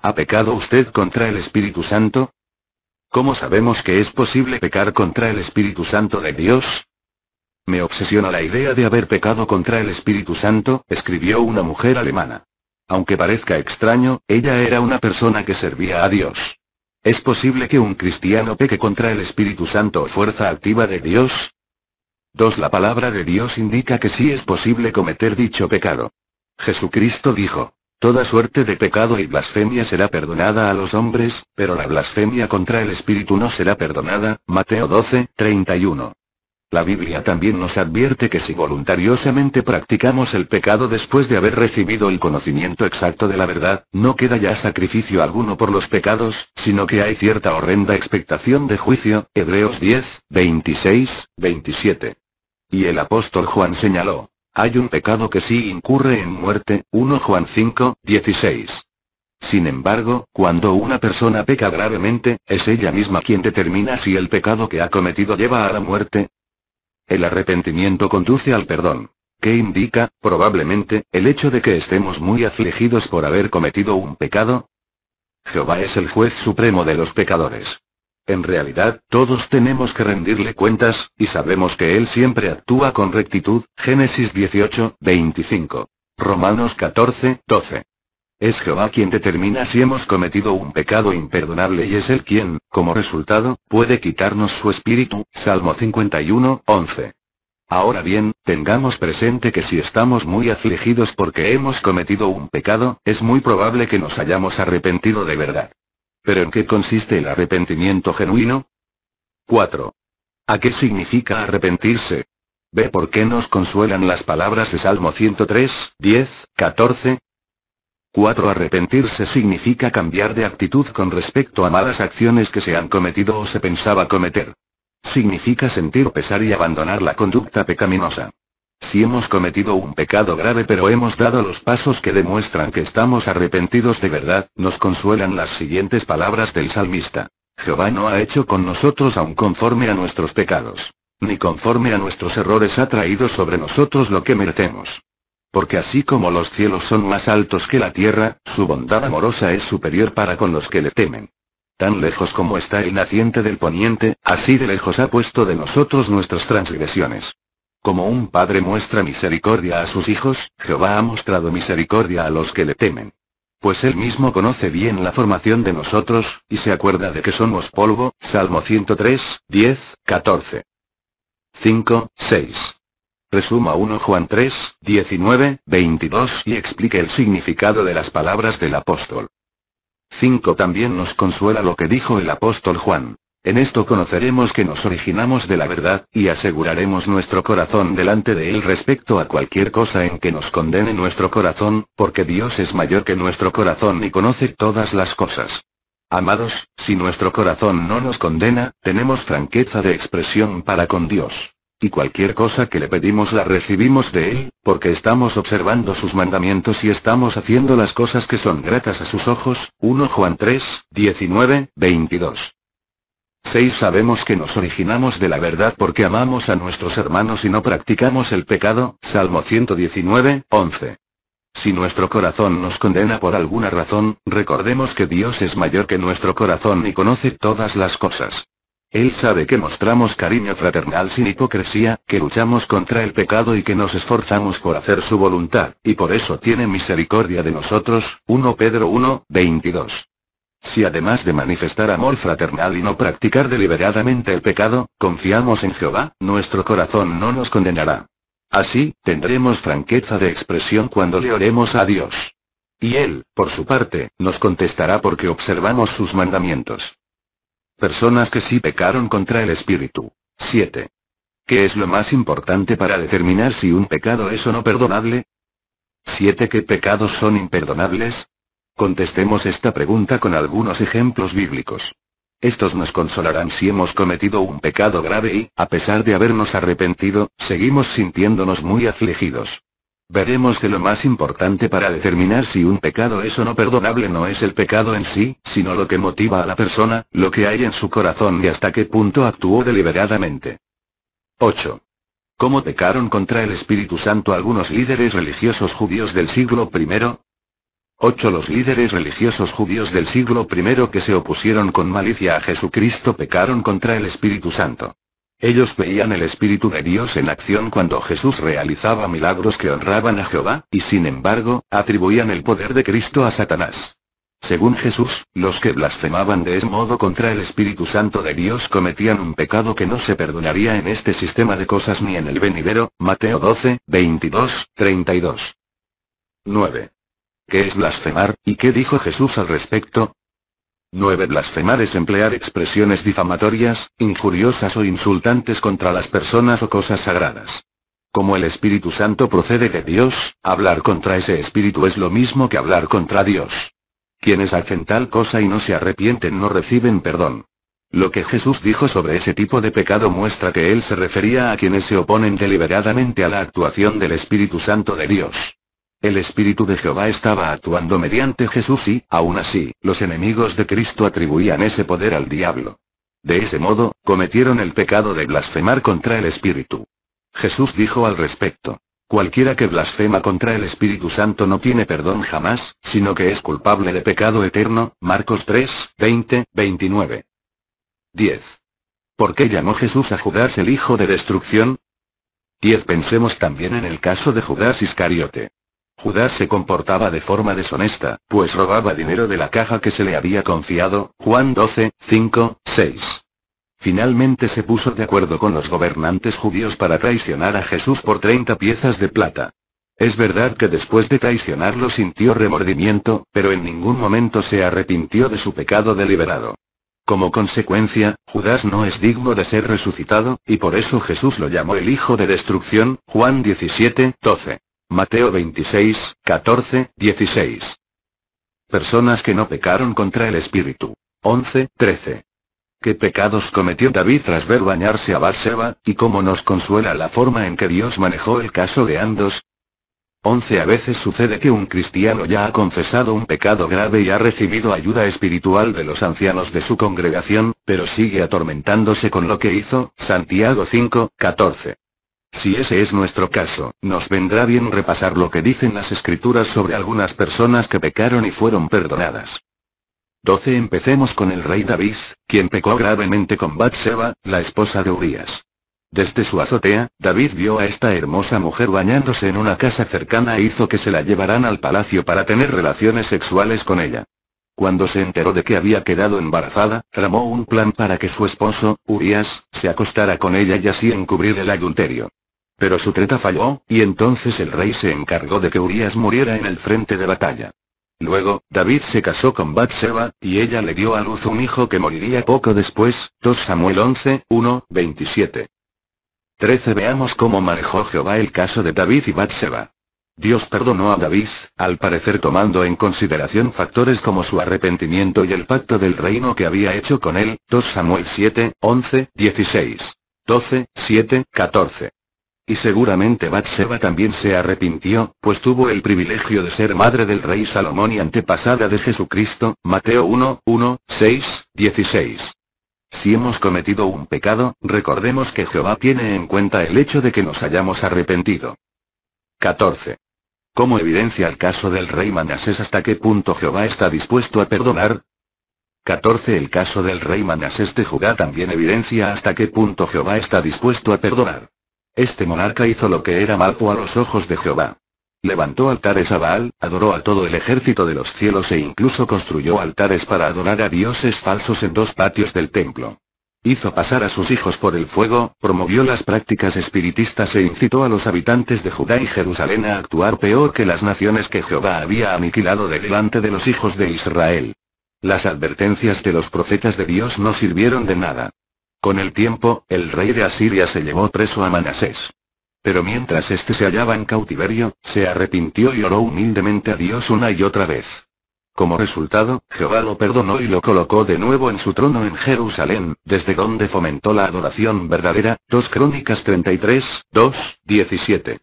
¿Ha pecado usted contra el Espíritu Santo? ¿Cómo sabemos que es posible pecar contra el Espíritu Santo de Dios? Me obsesiona la idea de haber pecado contra el Espíritu Santo, escribió una mujer alemana. Aunque parezca extraño, ella era una persona que servía a Dios. ¿Es posible que un cristiano peque contra el Espíritu Santo o fuerza activa de Dios? 2. La palabra de Dios indica que sí es posible cometer dicho pecado. Jesucristo dijo: toda suerte de pecado y blasfemia será perdonada a los hombres, pero la blasfemia contra el Espíritu no será perdonada. Mateo 12:31. La Biblia también nos advierte que si voluntariosamente practicamos el pecado después de haber recibido el conocimiento exacto de la verdad, no queda ya sacrificio alguno por los pecados, sino que hay cierta horrenda expectación de juicio. Hebreos 10:26-27. Y el apóstol Juan señaló: hay un pecado que sí incurre en muerte. 1 Juan 5:16. Sin embargo, cuando una persona peca gravemente, es ella misma quien determina si el pecado que ha cometido lleva a la muerte. El arrepentimiento conduce al perdón. ¿Qué indica, probablemente, el hecho de que estemos muy afligidos por haber cometido un pecado? Jehová es el juez supremo de los pecadores. En realidad, todos tenemos que rendirle cuentas, y sabemos que Él siempre actúa con rectitud. Génesis 18:25. Romanos 14:12. Es Jehová quien determina si hemos cometido un pecado imperdonable y es Él quien, como resultado, puede quitarnos su espíritu. Salmo 51:11. Ahora bien, tengamos presente que si estamos muy afligidos porque hemos cometido un pecado, es muy probable que nos hayamos arrepentido de verdad. ¿Pero en qué consiste el arrepentimiento genuino? 4. ¿A qué significa arrepentirse? Ve por qué nos consuelan las palabras de Salmo 103:10-14. 4. Arrepentirse significa cambiar de actitud con respecto a malas acciones que se han cometido o se pensaba cometer. Significa sentir pesar y abandonar la conducta pecaminosa. Si hemos cometido un pecado grave pero hemos dado los pasos que demuestran que estamos arrepentidos de verdad, nos consuelan las siguientes palabras del salmista: Jehová no ha hecho con nosotros aun conforme a nuestros pecados, ni conforme a nuestros errores ha traído sobre nosotros lo que merecemos. Porque así como los cielos son más altos que la tierra, su bondad amorosa es superior para con los que le temen. Tan lejos como está el naciente del poniente, así de lejos ha puesto de nosotros nuestras transgresiones. Como un padre muestra misericordia a sus hijos, Jehová ha mostrado misericordia a los que le temen. Pues Él mismo conoce bien la formación de nosotros, y se acuerda de que somos polvo. Salmo 103:10-14. 5:6. Resuma 1 Juan 3:19-22 y explique el significado de las palabras del apóstol. 5. También nos consuela lo que dijo el apóstol Juan: en esto conoceremos que nos originamos de la verdad, y aseguraremos nuestro corazón delante de Él respecto a cualquier cosa en que nos condene nuestro corazón, porque Dios es mayor que nuestro corazón y conoce todas las cosas. Amados, si nuestro corazón no nos condena, tenemos franqueza de expresión para con Dios. Y cualquier cosa que le pedimos la recibimos de Él, porque estamos observando sus mandamientos y estamos haciendo las cosas que son gratas a sus ojos. 1 Juan 3:19-22. 6. Sabemos que nos originamos de la verdad porque amamos a nuestros hermanos y no practicamos el pecado. Salmo 119:11. Si nuestro corazón nos condena por alguna razón, recordemos que Dios es mayor que nuestro corazón y conoce todas las cosas. Él sabe que mostramos cariño fraternal sin hipocresía, que luchamos contra el pecado y que nos esforzamos por hacer su voluntad, y por eso tiene misericordia de nosotros. 1 Pedro 1:22. Si además de manifestar amor fraternal y no practicar deliberadamente el pecado, confiamos en Jehová, nuestro corazón no nos condenará. Así, tendremos franqueza de expresión cuando le oremos a Dios. Y Él, por su parte, nos contestará porque observamos sus mandamientos. Personas que sí pecaron contra el Espíritu. 7. ¿Qué es lo más importante para determinar si un pecado es o no perdonable? 7. ¿Qué pecados son imperdonables? Contestemos esta pregunta con algunos ejemplos bíblicos. Estos nos consolarán si hemos cometido un pecado grave y, a pesar de habernos arrepentido, seguimos sintiéndonos muy afligidos. Veremos que lo más importante para determinar si un pecado es o no perdonable no es el pecado en sí, sino lo que motiva a la persona, lo que hay en su corazón y hasta qué punto actuó deliberadamente. 8. ¿Cómo pecaron contra el Espíritu Santo algunos líderes religiosos judíos del siglo I? 8. Los líderes religiosos judíos del siglo I que se opusieron con malicia a Jesucristo pecaron contra el Espíritu Santo. Ellos veían el Espíritu de Dios en acción cuando Jesús realizaba milagros que honraban a Jehová, y sin embargo, atribuían el poder de Cristo a Satanás. Según Jesús, los que blasfemaban de ese modo contra el Espíritu Santo de Dios cometían un pecado que no se perdonaría en este sistema de cosas ni en el venidero. Mateo 12, 22, 32. 9. ¿Qué es blasfemar, y qué dijo Jesús al respecto? 9. Blasfemar es emplear expresiones difamatorias, injuriosas o insultantes contra las personas o cosas sagradas. Como el Espíritu Santo procede de Dios, hablar contra ese Espíritu es lo mismo que hablar contra Dios. Quienes hacen tal cosa y no se arrepienten no reciben perdón. Lo que Jesús dijo sobre ese tipo de pecado muestra que él se refería a quienes se oponen deliberadamente a la actuación del Espíritu Santo de Dios. El Espíritu de Jehová estaba actuando mediante Jesús y, aún así, los enemigos de Cristo atribuían ese poder al diablo. De ese modo, cometieron el pecado de blasfemar contra el Espíritu. Jesús dijo al respecto: cualquiera que blasfema contra el Espíritu Santo no tiene perdón jamás, sino que es culpable de pecado eterno. Marcos 3, 20, 29. 10. ¿Por qué llamó Jesús a Judas el hijo de destrucción? 10. Pensemos también en el caso de Judas Iscariote. Judas se comportaba de forma deshonesta, pues robaba dinero de la caja que se le había confiado. Juan 12, 5, 6. Finalmente se puso de acuerdo con los gobernantes judíos para traicionar a Jesús por 30 piezas de plata. Es verdad que después de traicionarlo sintió remordimiento, pero en ningún momento se arrepintió de su pecado deliberado. Como consecuencia, Judas no es digno de ser resucitado, y por eso Jesús lo llamó el hijo de destrucción. Juan 17, 12. Mateo 26, 14, 16. Personas que no pecaron contra el Espíritu. 11, 13. ¿Qué pecados cometió David tras ver bañarse a Batseba, y cómo nos consuela la forma en que Dios manejó el caso de ambos? 11. A veces sucede que un cristiano ya ha confesado un pecado grave y ha recibido ayuda espiritual de los ancianos de su congregación, pero sigue atormentándose con lo que hizo. Santiago 5, 14. Si ese es nuestro caso, nos vendrá bien repasar lo que dicen las Escrituras sobre algunas personas que pecaron y fueron perdonadas. 12. Empecemos con el rey David, quien pecó gravemente con Batseba, la esposa de Urías. Desde su azotea, David vio a esta hermosa mujer bañándose en una casa cercana e hizo que se la llevaran al palacio para tener relaciones sexuales con ella. Cuando se enteró de que había quedado embarazada, tramó un plan para que su esposo, Urías, se acostara con ella y así encubrir el adulterio. Pero su treta falló, y entonces el rey se encargó de que Urías muriera en el frente de batalla. Luego, David se casó con Batseba, y ella le dio a luz un hijo que moriría poco después. 2 Samuel 11, 1, 27. 13. Veamos cómo manejó Jehová el caso de David y Batseba. Dios perdonó a David, al parecer tomando en consideración factores como su arrepentimiento y el pacto del reino que había hecho con él. 2 Samuel 7, 11, 16. 12, 7, 14. Y seguramente Batseba también se arrepintió, pues tuvo el privilegio de ser madre del rey Salomón y antepasada de Jesucristo. Mateo 1, 1, 6, 16. Si hemos cometido un pecado, recordemos que Jehová tiene en cuenta el hecho de que nos hayamos arrepentido. 14. ¿Cómo evidencia el caso del rey Manasés hasta qué punto Jehová está dispuesto a perdonar? 14. El caso del rey Manasés de Judá también evidencia hasta qué punto Jehová está dispuesto a perdonar. Este monarca hizo lo que era malo a los ojos de Jehová. Levantó altares a Baal, adoró a todo el ejército de los cielos e incluso construyó altares para adorar a dioses falsos en 2 patios del templo. Hizo pasar a sus hijos por el fuego, promovió las prácticas espiritistas e incitó a los habitantes de Judá y Jerusalén a actuar peor que las naciones que Jehová había aniquilado de delante de los hijos de Israel. Las advertencias de los profetas de Dios no sirvieron de nada. Con el tiempo, el rey de Asiria se llevó preso a Manasés. Pero mientras éste se hallaba en cautiverio, se arrepintió y oró humildemente a Dios una y otra vez. Como resultado, Jehová lo perdonó y lo colocó de nuevo en su trono en Jerusalén, desde donde fomentó la adoración verdadera. 2 Crónicas 33, 2, 17.